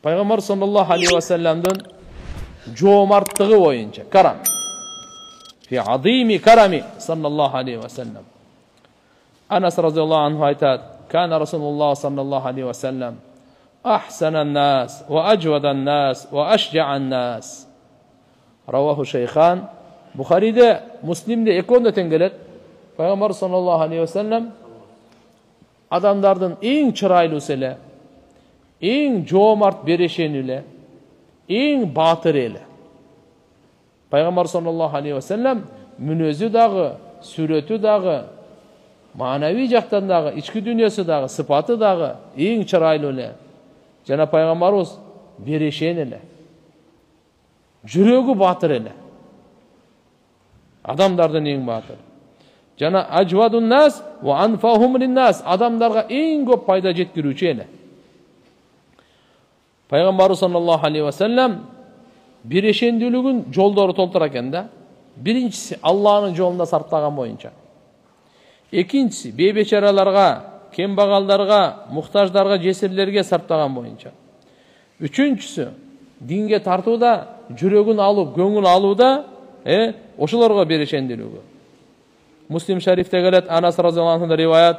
Пайгамбар саллаллаху алейхи ва салламдын жомарттыгы боюнча карам. Fi azimi karami sallallahu aleyhi ve sellem. Anas radıyallahu anh aytat. Kana Resulullah sallallahu aleyhi ve sellem ahsanan nas ve acvadan nas ve aşja'an nas. Ravahu Şeyhan. Bukhari'de, Müslim'de ekon öten gelet. Peygamber sallallahu aleyhi ve sellem adamlardan en çıraylısı ile, en jomart berişen ile, en batır ile. Peygamber sallallahu aleyhi ve sellem münözü dağı, süreti dağı, manevi jaktan dağı, içki dünyası dağı, sıfatı dağı en çıraylı ile. Jana Peygamberimiz berişen ile. Jürögü batır ile. Adamlardan en batır. Jana acvadun nas ve anfahum linnas. Adamlarga en көп пайда жеткирүүчү ele. Peygamber sallallahu aleyhi ve sellem bireşendүүлүгүн жолдору толтура экен да. Биринчиси Аллахтын жолунда сарптаган боюнча. Экинчиси бейбечараларга, кембагалдарга, муктаждарга, жесирлерге сарптаган боюнча. Үчүнчүсү динге тартууда, жүрөгүн алып, көңүл алууда, ошолорго бирешендирүүгө. Müslim şerifte gelet Anas radıyallahu anh'da rivayet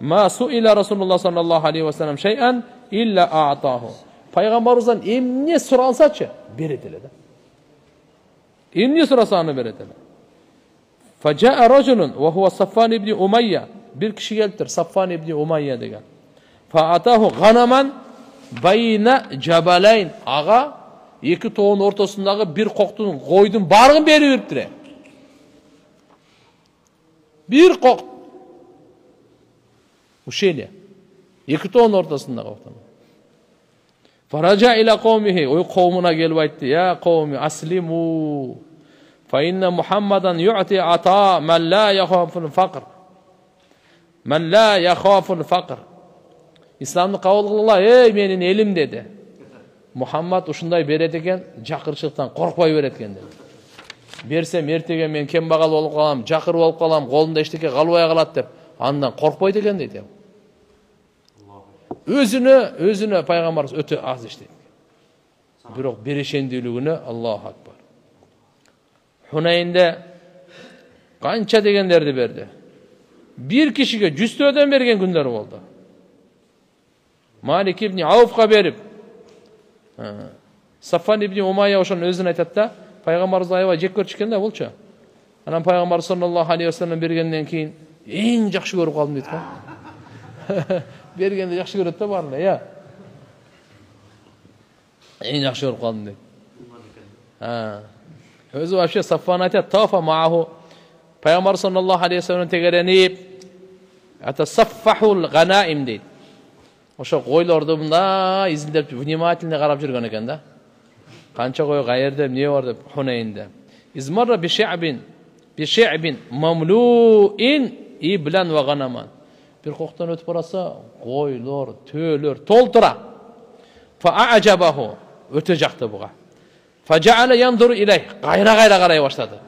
ma suila Rasulullah sallallahu aleyhi ve sellem şey'en illa a'tahu. Peygamberimizden emne soralsaçı beretele de. Emne sorasanı beretele. Faca'a raculun ve huve Saffan ibn Umayya. Bir kişi geldir Saffan ibn Umayya degen. Fa'atahu ganaman bayna jabalayn. Ağa iki toğun ortasındaki bir koktun koydun bargın beri veriptire. Bir kok. Bu şeyle. İki toğun ortasında koktan. Faraca ila kavmihi. O kavmuna gelip aytti. Ya kavmi aslimu. Fa inne Muhammadan yu'ti ata men la yakhaful fakr. Men la yakhaful fakr. İslam'ı kabul kılınlar. Ey menin elim dedi. Muhammed uşunday beret eken, jakırçılıktan korkpay beret eken dedi. Bersem ertegen men kembagal bolup kalam, jakır bolup kalam, kolunda eşteke kalbaya kalat dep, andan korkpaydı eken deydi. Özünü Peygamberimiz öte az işledi. Bирок берешендүүлүгүнө Allahu akbar. Hunayn'de kança degenlerdi berdi. Bir kişiye 100 öden bergen günler oldu. Malik ibn Avf'a berip Saffan ibn Umayya oşonun özüne aytat da Peygamberimiz ayva jek көрчү да болчу. Анан Peygamber sallallahu aleyhi ve sellem bергенден кийин эң жакшы көрүп калдым дейт го. Бергенде жакшы көрөт да баарына, я. Эң жакшы көрүп калдым дейт. Өзү вообще Saffan aytat tafa ma'ahu. Peygamber sallallahu aleyhi ve sellem tegereniп atasaffahul ganaim deyt. Oşo koylordu mында изилдеп внимательно карап жүргөн экен да. Kança koy gayerde ne var da Hunayn'de. İzmarra bi şe'bin mamlu'in iblan ve ganaman. Bir koktan ötüp barasa koylar, tölör, toltura. Fa a'jabahu ötecekti buğa. Fa ja'ala yanzuru ileyh. Gayra karaya başladı.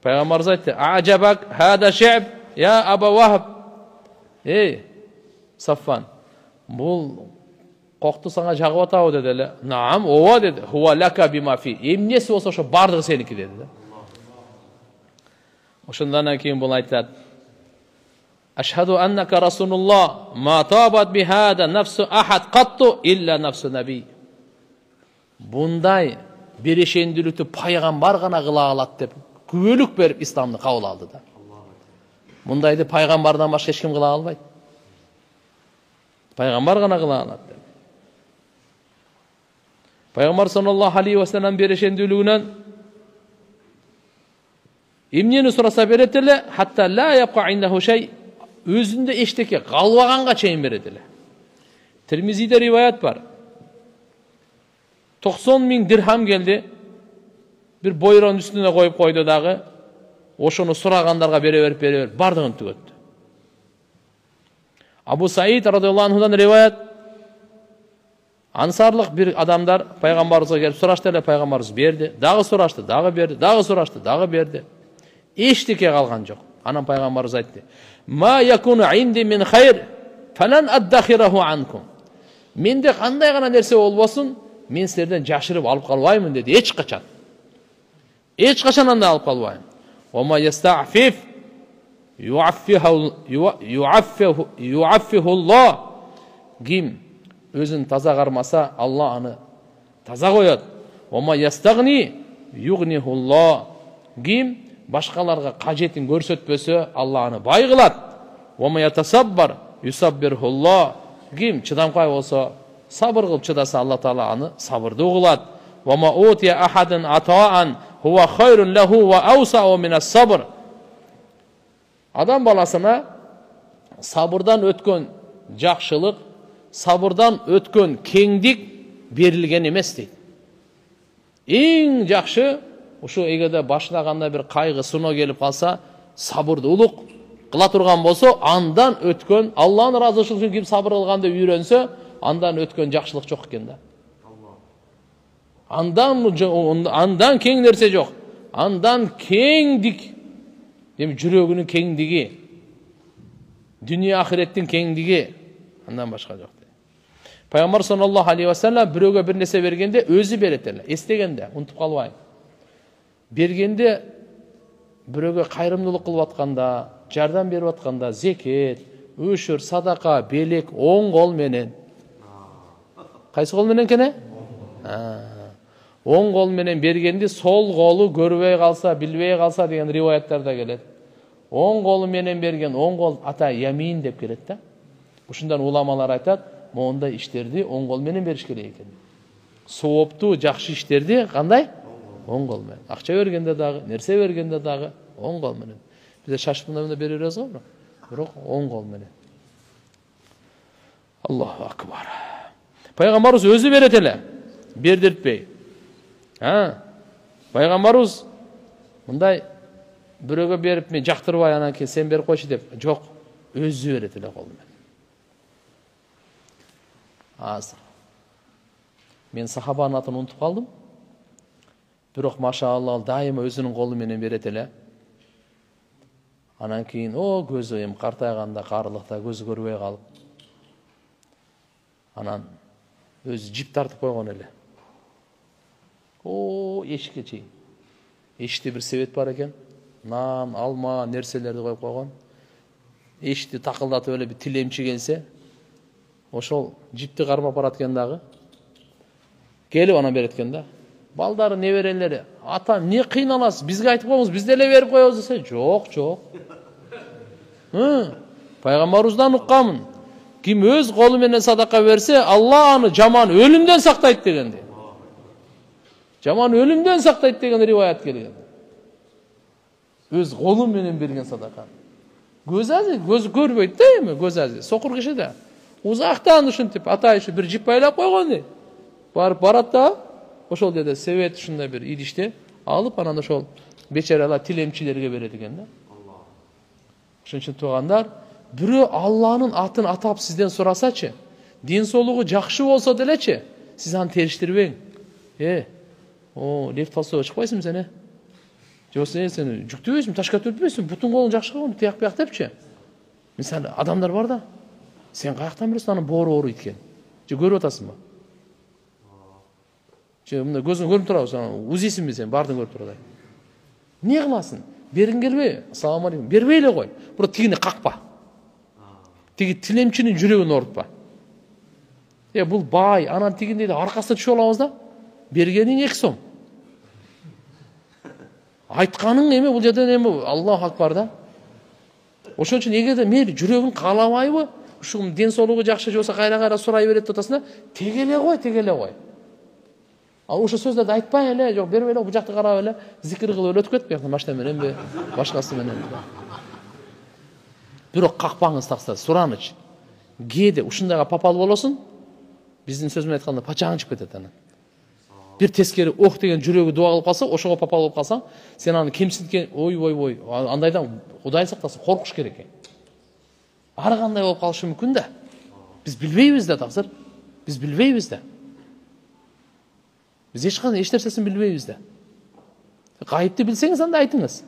Peygamber aytti: "A'jabak hada şe'b ya Aba Vahb." Ey Saffan, bu koktu sana jagып atabı dedi ele. Naam, ova dedi. Huwa laka bima fi. Emnesi olsa şu bardığı seniki dedi. Oşundan keyin bunu aytat. Eşhedü enneke Rasulullah ma tabat bi hada nafsu ahad qattu illa nafsu nabi. Bunday berişendülükті paygambar gana kıla alat dep kübөлük berip İslam'ı kabul aldı da. Bundaydı paygambardan başka hiç kim kıla albaydı. Peygamber gana kıla alat dep. Peygamber sallallahu aleyhi ve sellem berişendülüğünden emneni sorasa beretele hatta la yapqa indahu şey özünde eşteke kalvaganга çeyin beretele. Tirmizi'de rivayet var. 90.000 dirham geldi. Bir boyranın üstüne koyup koydu dağı. Oşunu soraganlarga bere verip bardığın tügöttü. Abu Said radıyallahu anhu'dan rivayet. Ansarlık bir adamlar Peygamberimize gelip soraştı, Peygamberimiz berdi. Dağı soraştı, dağı berdi. Dağı soraştı, dağı berdi. Eşteke kalgan yok. Anam Peygamberimiz aytdı. Ma yakunu indi min hayr falan addahirahu ankum. Менде кандай гана нерсе болбосун, мен силерден жашырып алып калбаймын деди. Эч качан. Эч качан анда алып калбайм. Ома ястафиф юаффихуллах. Ким өзүн таза кармаса, Алла аны таза коет. Ома ястагни югнихуллах. Ким башкаларга кажетін көрсөтпөсө, Алла аны бай кылат. Ома ятасаббар юсаббирхуллах. Ким чыдамкай болсо, сабыр кылып чыдаса, Алла Таала аны сабырдуу кылат. Ома утия ахадын атаан хува хайрун лаху ва аусау минас сабр. Адам баласына сабырдан өткөн жакшылык, сабырдан өткөн кеңдик берилген эмес дейт. Эң жакшы ушу эгерде башына кандай бир кайгы, сыноо келип калса, сабырдуулук кыла турган болсо, андан өткөн, Алланын ыраазычылыгы үчүн ким сабыр кылганды үйрөнсө, андан өткөн жакшылык жок экен да. Андан кең нерсе жок. Андан кеңдик, дем жүрөгүнүн кеңдиги, дүнүйө ахиреттин кеңдиги, андан башка жок. Пайгамбар саллаллаху алейхи ва саллям бирөөгө бир нерсе бергенде өзү берет эле, эстегенде, унутуп калбайын. Бергенде бирөөгө кайрымдуулук кылып атканда, жардам берип атканда, зекет, үшүр, садака, белек, оң кол менен. Кайсы кол менен экен? Оң кол менен бергенде сол колу көрбөй калса, билбей калса деген риваяттарда келет. Оң колу менен берген, оң кол ата ямин деп келет да. Ушундан уламалар айтат, мондай иштерди оң кол менен бериш керек экен. Сооптуу, жакшы иштерди кандай? Оң кол менен. Акча бергенде дагы, нерсе бергенде дагы оң кол менен. Бизде шашып мындай бере беребиз го, бирок оң кол менен. Аллаху акбар. Пайгамбарыбыз өзү берет эле, бердиртпей. Пайгамбарыбыз мындай бирөөгө берип, мен жактырбай анан кийин сен берип койчу деп, жок, өзү берет эле кол менен. Азыр мен сахабанын атын унутуп калдым. Бирок машаалла дайыма өзүнүн колу менен берет эле. Анан кийин көзү эми картайганда, карылыкта көзү көрбөй калып, анан өзү жип тартып койгон эле. Эшикке чейин. Эшикте бир себет бар экен. Нан, алма, нерселерди коюп койгон. Эшикти такылдатып эле бир тилемчи келсе, ошол жипти кармап барат экен дагы. Келип анан берет экен да. Балдары, неберелери, ата, эмне кыйналасыз? Бизге айтып коюңуз, биз деле берип коебуз десе, жок. Пайгамбарыбыздан укканмын. Ким өз колу менен садака берсе, Алла аны жаман өлүмдөн сактайт дегенди. Жаман өлүмдөн сактайт деген риваят келген. Өз колу менен берген садака. Көз азы, көз көрбөйт да эми, көз азы. Сокур киши да. Узактан ушинтип атайшы бир жип байлап койгон ди. Барып барат да, ошол жерде себет ушундай бир идиште алып, анан ошол бечаралар тилемчилерге берет экен да. Ошон үчүн туугандар, бирөө Алланын атын атап сизден сурасачы, дин соолугу жакшы болсо делечи, сиз аны териштирбең. Лев Толстой чыкпайсың сен, Жокса сен жүктөбөйсүң, ташка төртпөйсүң, бутун колуң жакшы болгон, тияк-бияк депчи. Мисалы, адамдар бар да. Сен каяктан билесиң анын боору ооруйт экен? Же көрүп атасыңбы? Же мындай көзүң көрүп турабы, сен узисиңби сен, бардың көрүп турат. Эмне кыласың? Бергиң келбейби? Ассаламу алейкум. Бербей эле кой. Бирок тигини какпа. Тиги тилемчинин жүрөгүн оорутпа. Бул бай, анан тигиндей да аркасына түшүп алабыз да. Бергениң 2 сом. Айтканың эме бул жерден эме Аллаху акбар да. Ошон үчүн эгерде мейли жүрөгүң каалабайбы, ушул ден соолугу жакшы болсо кайра-кайра сурай берет деп атасың да, тегеле кой. Ал ошо сөздөрдү айтпай эле, жок бербей эле, бул жакты карап эле, зикир кылып эле өтүп кетпей, машина мененби, башкасы менен. Бирок какпаңыз такса, сураныч. Кээде ушундайга попал болосуң, биздин сөз менен айтканда пачагың чыгып кетет анан. Bir teskeri деген жүрөгү дуа кылып калса, ошого попал болуп калсаң, сен аны кемсинткен, ой, андайдан Кудай сактасын, коркуш керек экен. Ар кандай болуп калышы мүмкүн да. Биз билбейбиз да таксыр. Биз билбейбиз да. Биз эч нерсесин билбейбиз да. Гайыпты билсеңиз анда айтыңыз.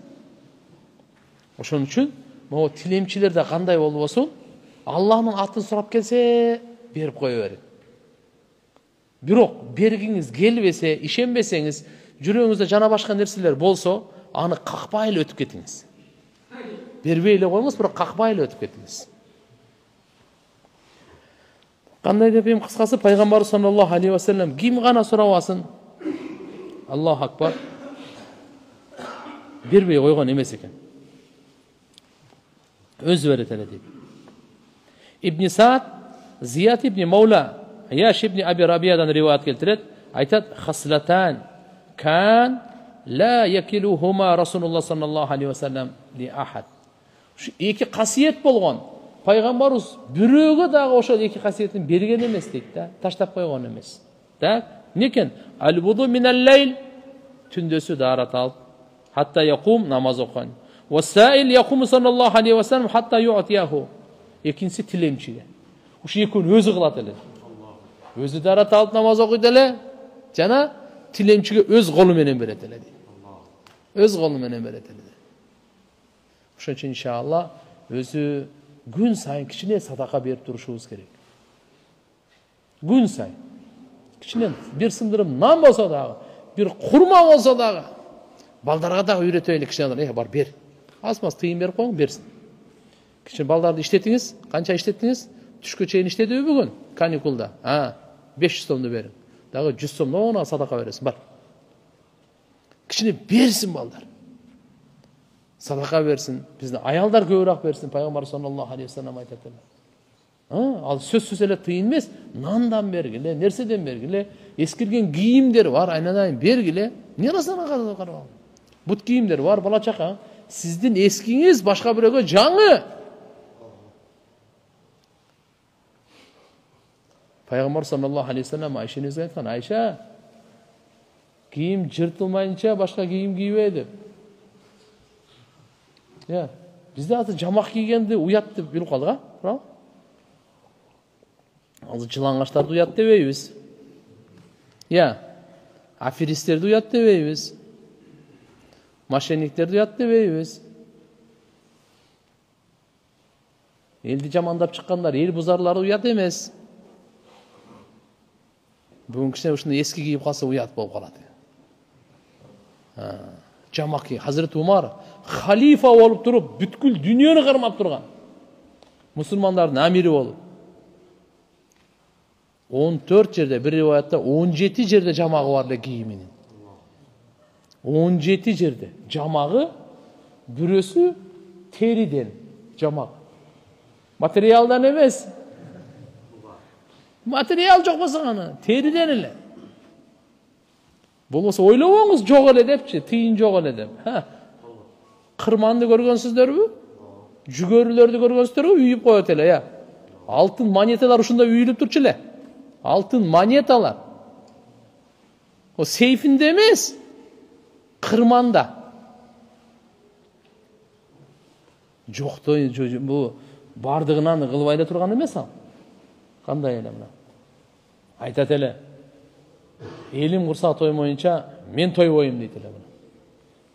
Ошон үчүн могу тилемчилер да кандай болбосун, Аллахнын атын сурап келсе, берип кое бериң. Бирок бергиңиз келбесе, ишенбесеңиз, жүрөгүңүздө жана башка нерселер болсо, аны какпай эле өтүп кетиңиз. Бербей эле коюңуз, бирок какпай эле өтүп кетиңиз. Кандай деп эми кыскасы пайгамбар саллаллаху алейхи ва саллям ким гана сурабасын, Аллаху акбар, бербей койгон эмес экен. Өзү берет эле дейт. Ибн Саад Зият ибн Маула Яш ибн Аби Рабиядан риваят келтирет, айтат: "Хаслатан кан ла якилухума Расулуллах саллаллаху алейхи ва саллям ли ахад." Эки касиет болгон. Пайгамбарыбыз бирөөгө дагы ошол эки касиетин берген эмес дейт да, таштап койгон эмес. Так, некен? Ал-вуду минал-лейл, түндөсү дарат алып, хатта якум, намаз окуган. Ва-саил якум саллаллаху алейхи ва саллям хатта ю'тияху. Экинчиси тилемчиге. Ушу экөөнү өзү кылат эле. Өзү дарат алып намаз окуйт эле, жана тилемчиге өз колу менен берет эле дейт. Өз колу менен берет эле. Ошон үчүн иншалла өзү күн сайын кичине садака берип турушубуз керек. Күн сайын. Кичине бир сындырым нан болсо дагы, бир курма болсо дагы, балдарга дагы үйрөтөйүн кичине, бар бер. Аз-маз тыйын берип коюң, берсин. Кичине балдарды иштетиңиз, канча иштеттиңиз? Түшкө чейин иштедиби бүгүн? Каникулда. 500 сомду бериң. Дагы 100 сомду она садака бересиң, бар. Кичине берсин балдар. Садака берсин, биздин аялдар көбүрөөк берсин. Пайгамбар саллаллаху алейхи ва саллям айтат эле. Ал сөзсүз эле тыйын эмес, нандан бергиле, нерседен бергиле, эскирген кийимдер бар, айнадан бергиле. Эмне кыласың карабам? Бут кийимдер бар, бала чака. Сиздин эскиңиз башка бирөөгө жаңы. Пайгамбар саллаллаху алейхи ва саллям Айшеңизге айткан: "Айша, кийим жыртылмайынча башка кийим кийбе" деп. Bizde azı jamak giygende uyat деп bilip kaldık, ha? Azı çılangaçlarda uyat debeybiz. Afiristlerde uyat debeybiz. Maşenliklerde uyat debeybiz. Eldi jamandap çıkkanlar, el buzarları uyat emez. Bugün kişine uşunda eski giyip kalsa uyat bolup kaladı. Jamak giy. Hazreti Umar halifa olup durup бүткүл dünyаны кармап турган. Müslümandардын amiri olup. 14 жерде, bir rivayatta 17 жерде жамагы бар эле кийиминин. 17 жерде жамагы, бирөөсү териден жамак. Материалдан эмес. Материал жок болсо гана, териден эле. Болмаса ойлобоңуз жок эле депчи, тыйын жок эле деп. Кырманды көргөнсүздөрбү? Жүгөрүлөрдү көргөнсүздөрбү? Үйүп коет эле, Алтын монеталар ушунда үйүлүп турчу эле. Алтын монеталар. О сейфинде эмес, кырманда. Жоктой бу бардыгынан кылбай эле турган эмес ал. Кандай эле мына? Айтат эле. Элим курса тоймоюнча мен тойбойм дейт эле мына.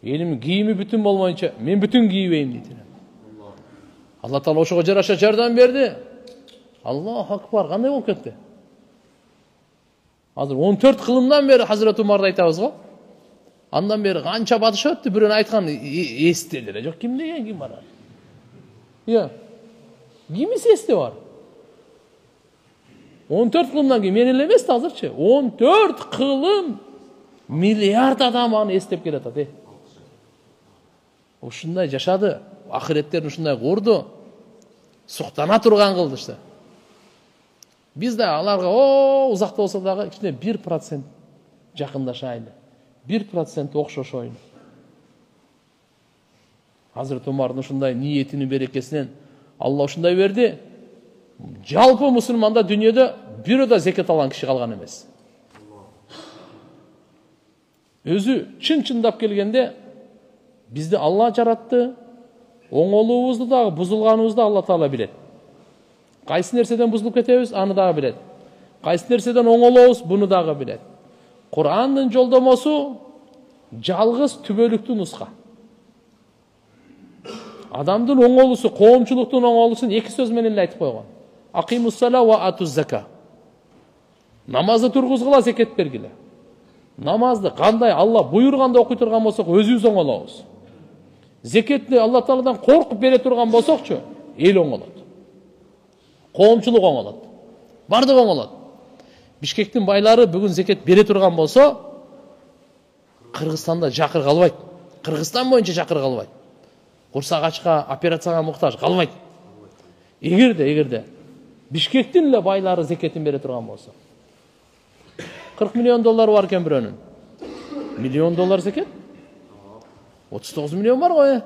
Элим кийими бүтүн болмоюнча мен бүтүн кийбейм дейт эле. Алла Таала ошого жараша жардам берди. Аллаху акбар, кандай болуп кетти? Азыр 14 кылымдан бери Hazreti Umar'da айтабыз го. Андан бери канча батыш өттү, бирөөнү айткан эстелер эле жок. Ким деген ким бар? Кимиси эсте бар? 14 кылымдан кийин мен эле эмес да азырчы. 14 кылым миллиард адам аны эстеп келатат. Ушундай жашады, ахиреттерин ушундай курду. Суктана турган кылдышты. Биз да аларга узакта болсо дагы кичине 1% жакындашайлы. 1% окшошойлу. Hazreti Umar'дын ушундай ниетинин берекесинен Алла ушундай берди. Жалпы мусулманда дүйнөдө бирөө да зекет алган киши калган эмес. Өзү чын-чындап келгенде бизди Алла жаратты. Оңолуубузду дагы, бузулганыбызды Алла Таала билет. Кайсы нерседен бузулуп кетебиз, аны дагы билет. Кайсы нерседен оңолобуз, буну дагы билет. Кур'андын жолдомосу жалгыз түбөлүктүү нуска. Адамдын оңолуусу, коомчулуктун оңолуусун эки сөз менен эле айтып койгон. Акимус-сала ва атуз-зака. Намазды тургузгула зекет бергиле. Намазды кандай Алла буйрганда окуй турган болсок өзүбүз оңолобуз. Зекетти Алла Тааладан коркуп бере турган болсокчу, эл оңолот. Коомчулук оңолот. Бардыгы оңолот. Бишкектин байлары бүгүн зекет бере турган болсо, Кыргызстанда жакыр калбайт. Кыргызстан боюнча жакыр калбайт. Курсак ачка, операцияга муктаж калбайт. Эгерде Бишкектин эле байлары зекетин бере турган болсо. 40 миллион доллары бар экен бирөөнүн. Миллион доллар зекет? 39 миллион бар ғой.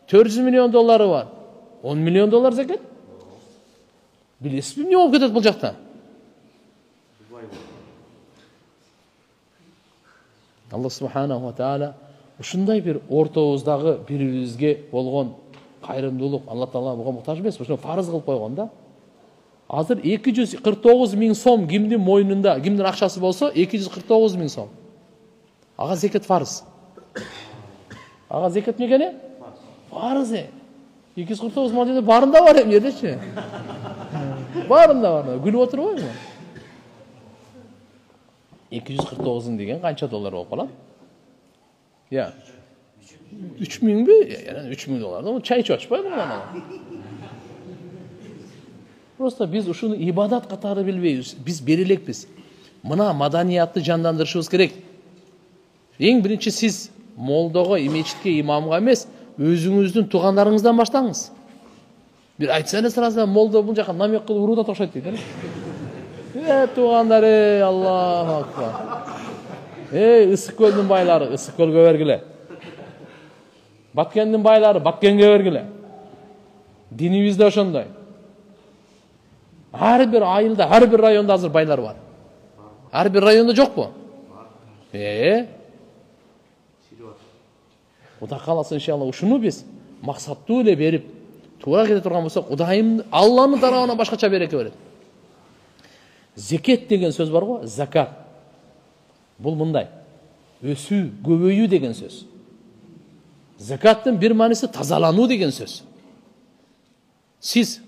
400 миллион доллары бар. 10 миллион доллар зекет? Билесизби эмне болуп кетет бул жакта? Алла субханаху ва таала ушундай бир ортобуздагы бири-бирибизге болгон кайрымдуулук Алла Таала буга муктаж эмес, ошону фарыз кылып койгон да. Азыр 249 миң сом кимдин мойнунда, кимдин акчасы болсо 249 миң сом. Ага зекет фарыз. Ага зекет эмне? Фарыз. 249 миң жерде барында бар эми жердечи. Барында бар. Күлүп отурбайбы? 249 деген канча доллар болуп калат? Я. 3 миңби? 3 миң доллар. Чай ичип атышпайбы мына? Просто биз ушуну ибадат катары билбейбиз. Биз берелекпиз. Мына маданиятты жандандырышыбыз керек. Эң биринчи сиз молдого, мечитке, имамга эмес, өзүңүздүн туугандарыңыздан баштаңыз. Бир айтса эле сразу молдо бул жака намек кылып урууда окшойт дейт. Туугандар, Аллаху акбар. Ысык көлдүн байлары, Ысык көлгө бергиле. Баткендин байлары, Баткенге бергиле. Динибизде ошондой. Ар бир айылда, ар бир районда азыр байлар бар. Ар бир районда жокпу? Кудай кааласа иншалла ушуну биз максаттуу эле берип, туура кете турган болсок, Кудайым Алланын тарабынан башкача береке берет. Зекет деген сөз бар го, закат. Бул мындай. Өсүү, көбөйүү деген сөз. Закаттын бир мааниси тазалануу деген сөз. Сиз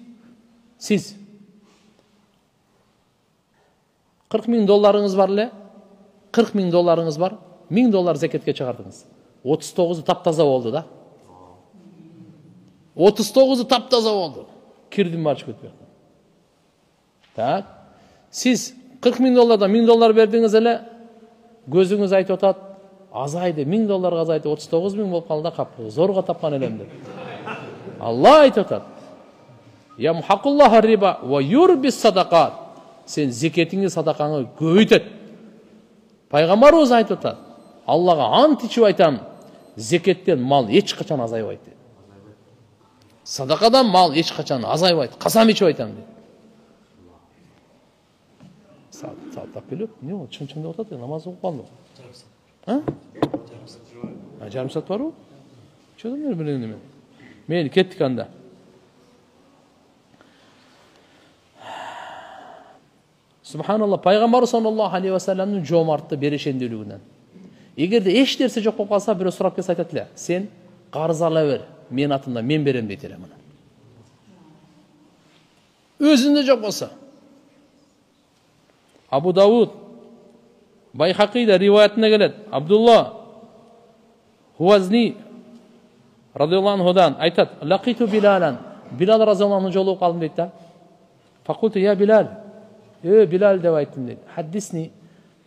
40 миң долларыңыз бар эле, 40 миң долларыңыз бар, 1000 доллар зекетке чыгардыңыз. 39-у таптаза болду да. 39-у таптаза болду. Кирдин барчы кетпей. Так. Сиз 40 миң доллардан 1000 доллар бердиңиз эле, көзүңүз айтып атат, азайды, 1000 долларга азайды, 39 миң болуп калды, капы зорго тапкан элем деп. Алла айтып атат. Я мухакуллаха риба ва юрбис садакат. Сен зекетиңи, садакаңы көбөйтөт. Пайгамбарыбыз айтып атат. Аллага ант ичип айтам, зекеттен мал эч качан азайбайт. Садакадан мал эч качан азайбайт. Касам ичип айтам дейт. Сааттап келип, эмне болду? Чын деп атат, намаз окуп калдым. Жарым саат барбы? Чөдүм мен. Мен кеттик анда. Субханалла, пайгамбар саллаллаху алейхи ва салламдын жомартты берешендүүлүгүнөн. Эгерде эч нерсе жок болуп калса, бирөө сурап келсе айтат эле, сен карыз ала бер, мен атымдан мен берем дейт эле мына. Өзүндө жок болсо. Абу Дауд Байхақида риваятында келет. Абдулла Хуазни радиаллаху анхудан айтат: "Лақиту Билалан." Билал разиаллаху анху жолугуп калдым дейт да. Фақулту я Билал. Билал деп айттым дейт. Хадисни,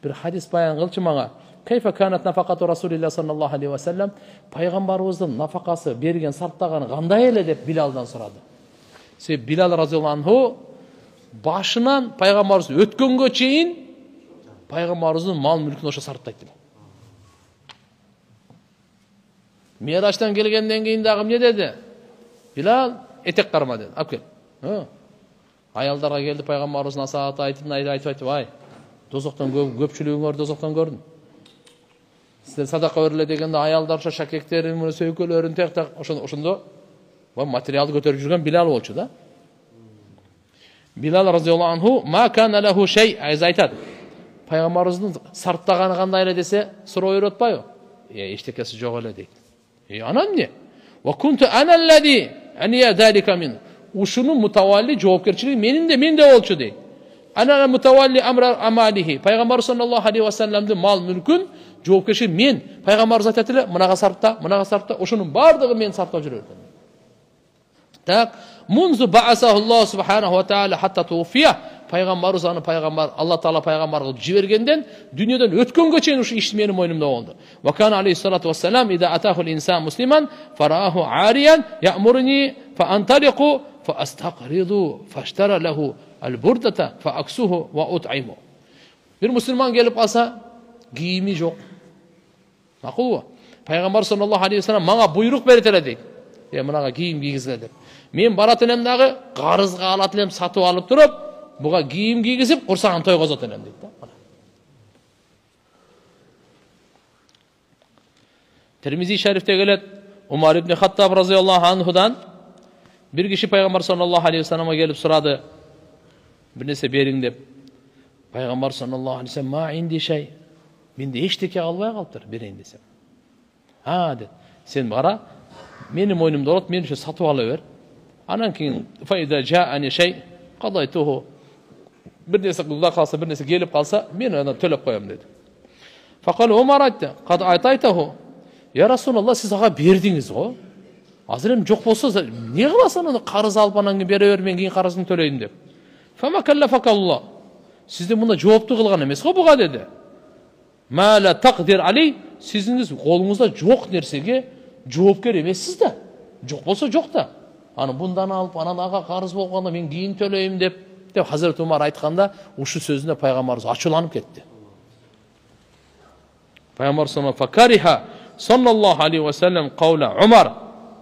бир хадис баян кылчы мага. Кайфа канат нафақату Расулилlah саллаллаху алейхи ва саллям, пайгамбарыбыздын нафакасы берген, сарптаганы кандай эле деп Билалдан сурады. Себеби Билал разиаллаху анху башынан пайгамбарыбыз өткөнгө чейин пайгамбарыбыздын мал мүлкүн ошо сарптайт деп. Мираштан келгенден кийин дагы эмне деди? Билал, этек карма деди. Алып кел. Аялдарга келди, пайгамбарыбыздын насааты айтып, "Ай, дозоктон көпчүлүгүңөр дозоктон көрдүм. Силер садака бериле дегенде аялдар ошо шакектерин, мына сөйкөлөрүн тек ошондо материалды көтөрүп жүргөн Билал болчу да. Билал разиаллаху анху ма кана лаху шей айтат. Пайгамбарыбыздын сарптаганы кандай эле десе, суроо үйрөтпайбы? Эчтекеси жок эле дейт. Анан эмне? Ва кунту ана аллади ания залика мин. Ушунун мутавалли жоопкерчилиги менин де болчу дейт. ana mutawalli amra amalihi. Пайғамбар саллаллаху алейхи ва салламдың мал мүлкін жоопкершілігі мен, пайғамбар зат етілі, мынаға сарпта, ошының бардығы мен сарптап жүрер. Так, munzu ba'asahullah subhanahu wa ta'ala hatta tuwfiya. Пайғамбар аны пайғамбар, Алла Таала пайғамбар қылып жібергенден дүниеден өткенге чейин ушу иш менің мойнымда болды. Ва кана алейхиссалату вассалам ида атаху al-insan musliman faraahu ariyan ya'muruni fa antaliqu fa astaqridu fashtara lahu al-burdata fa aksuhu wa ut'imu. Bir müslüman gelip alsa giyimi жоқ. Maqul bu. Пайғамбар sallallahu aleyhi ve sellem мага буйрук беретеле дейт. Мынага кийим кийгизиле деп. Мен баратын элем дагы карызга алатын элем сатып алып туруп, буга кийим кийгизип, курсаган той козотон элем дейт да. Tirmizi şerifte gelet Umar ibn Hattab radıyallahu anhudan bir kişi Peygamber sallallahu aleyhi ve sellem'e gelip soradı. Bir nese bering dep. Peygamber sallallahu aleyhi ve sellem ma indi şey. Mende eşteke albay kalıptır bereyin desem. Ha dedi. Sen bara benim moynumda olup meni satıp alıver. Anan keyin fa iza ja'ani şey qadaytuhu. Bir nese kılda kalsa, bir nese gelip kalsa men ona төлөp koyam dedi. Faqala Umar aytdı. Qad aytaytuhu. Ya Resulallah siz ağa berdiniz o. Azır hem жоқ bolsa ne kılasın onu qarız alıp anan keyin bere ver men keyin qarızını töleyin dep. Fama kallafakallah. Sizde bunda жоопту kılgan emes go buga dedi. Ma la taqdir aley. Siziniz kolunuzda жоқ nersege жоопкер emessiz da. Жоқ bolsa жоқ da. Anı bundan alıp anan ağa qarız bolganda men keyin töleyim dep Hazreti Umar aytkanda uşu sözünde Peygamberimiz açılanıp ketdi. Peygamber sallallahu aleyhi ve sellem kavla Umar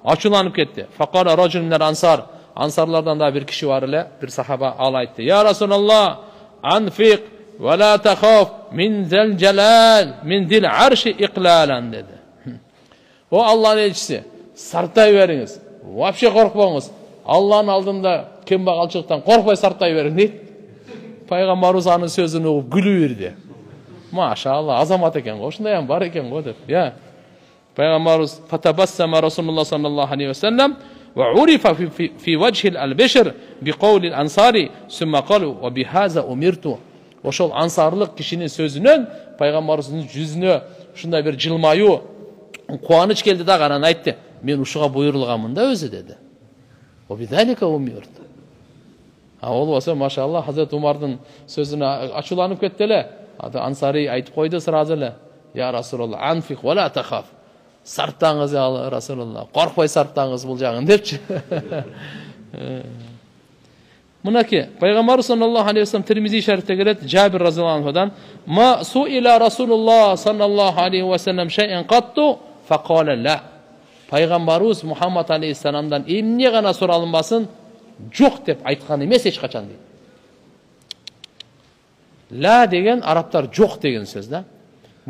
açılanıp ketdi. Faqala racul minel ansar. Ansarlardan da bir kişi var ile bir sahaba alaytdı. Ya Resulallah anfiq ve la takhaf min zel celal min dil arşi iqlalan dedi. O Allah'ın elçisi sartay veriniz. Vapşe korkmayınız. Allah'ın aldığında kembagalçılıktan korkmay sartay verin deydi. Peygamberimiz anın sözünü okup gülüverdi. Maşallah azamat eken go. Şundayam bar eken go dep. Ya. Peygamberimiz fatabassama Resulullah sallallahu aleyhi ve sellem ve urifa fi vejhil al-beşr bi kavlil ansari sümme kalu ve bihaza umirtu. Oşol ansarlık kişinin sözünün Peygamberimizin yüzüne şunda bir jılmayı kuanıç geldi da garan aytdı. Men uşuğa buyurulgamın da özü dedi. O bidalika umirtu. Ha ol bolsa maşallah Hazreti Umar'dın sözüne açılanıp ketdile. Ansari aytıp koydu sırazı ele. Ya Resulallah anfiq ve la takhaf. Sarttağınız ya Resulallah. Korkmay sarttağınız bulacağın depçi. Mına ki Peygamber sallallahu aleyhi ve sellem Tirmizi şerifte gelet Cabir radıyallahu anhu'dan ma su'ila Resulullah sallallahu aleyhi ve sellem şey'en qattu faqala la. Peygamberimiz Muhammed aleyhisselamdan emne gana soralınmasın жоқ dep aytkan emes hiç kaçan deydi. La degen Araplar жоқ degen söz da.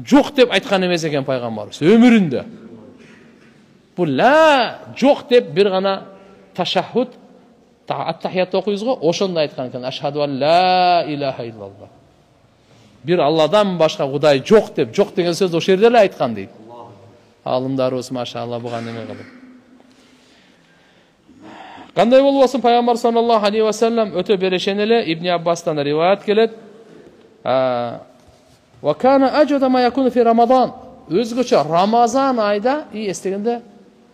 Жоқ dep aytkan emes eken Peygamberimiz ömüründe. Bu la жоқ dep bir gana taşahhud at-tahiyat okuyuz go, oşonda aytkan eken aşhadu an la ilahe illallah. Bir Allah'dan başka Huday жоқ dep, жоқ degen söz o şerde la aytkan deydi. Alımdarımız maşallah bu gana neme kılıp. Qanday bolbosun Peygamber sallallahu aleyhi ve sellem öte bereşenele İbn Abbas'tan rivayet gelet. Ve kana ajada ma yakunu fi Ramazan. Özgöçe Ramazan ayda iyi estegende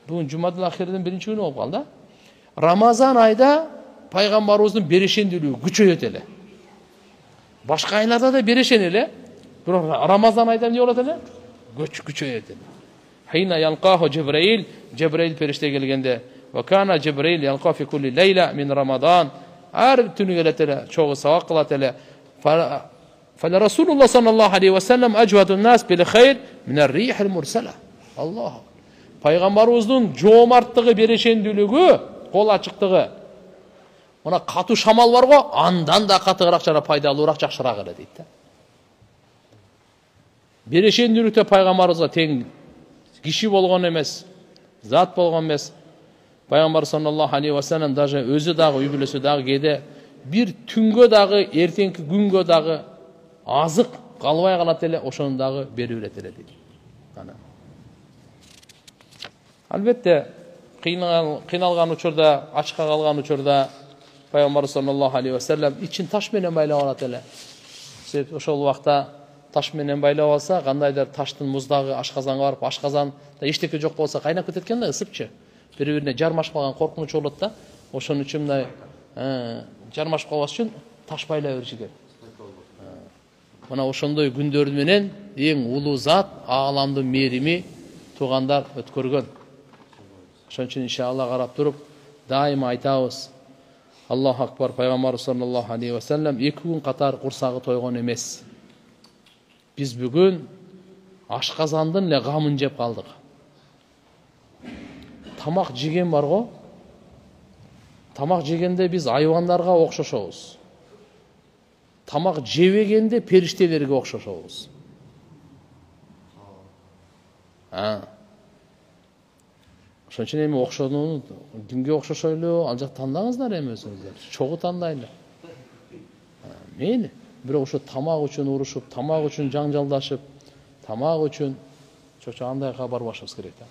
bugün Cuma'nın ahirinin birinci günü olup kaldı. Ramazan ayda Peygamberimizin bereşendiliği güçöyeteli. Başka aylarda da bereşeneli. Ramazan ayda ne olateli? Güçöyeteli. Hina yalqahu Cebrail. Cebrail perişte gelgende ve kana Cebrail yalqa fi kulli leyla min Ramazan. Her tünü geleteli. Çoğu savak kılateli. Fala Resulullah sallallahu aleyhi ve sellem ecvadun nas bil hayr min er-rihil mursala. Allah. Peygamberimizin jomartlığı, bereşendiliği, kol açıklığı. Ona katı şamal var go, andan da katıgırak jara paydalırak jakşırak ele deydi da. Bereşendilikte Peygamberimizge teң kişi bolgon emes, zat bolgon emes. Peygamber sallallahu aleyhi ve sellem daja özü dagı, übülesi dagı kede bir tüngö dagı, ertenki güngö dagı azık kalbay kalat ele, oşonun dagı beri üretele deydi. Albatta, qiynalgan uçurda, açıqa kalgan uçurda Peygamber sallallahu aleyhi ve sellem için taş menen baylap alat ele. Себеп ошол убакта таш менен байлап алса, кандайдыр таштын муздагы ашказанга барып, ашказанда эчтеке жок болсо кайнап кетет экен да, ысыпчы. Бири-бирине жармашып калган коркунуч болот да. Ошон үчүн мындай жармашып калбаш үчүн таш байлай бериши керек. Мына ошондой күндөр менен эң улуу зат, ааламдын мээрими туугандар өткөргөн. Ошон үчүн иншалла карап туруп, дайыма айтабыз. Аллаху акбар, пайгамбар саллаллаху алейхи ва саллям 2 күн катар курсагы тойгон эмес. Биз бүгүн ашказандын эле гамын жеп калдык. Тамак жеген бар го. Тамак жегенде биз айвандарга окшошобуз. Тамак жебегенде периштелерге окшошобуз. Ошон үчүн эми окшонууну кимге окшошойлу, ал жак тандаңыздар эми өзүңүздөр. Чогуу тандайлы. Мейли. Бирок ошо тамак үчүн урушуп, тамак үчүн жаңжалдашып, тамак үчүн андай барбашыбыз керек да.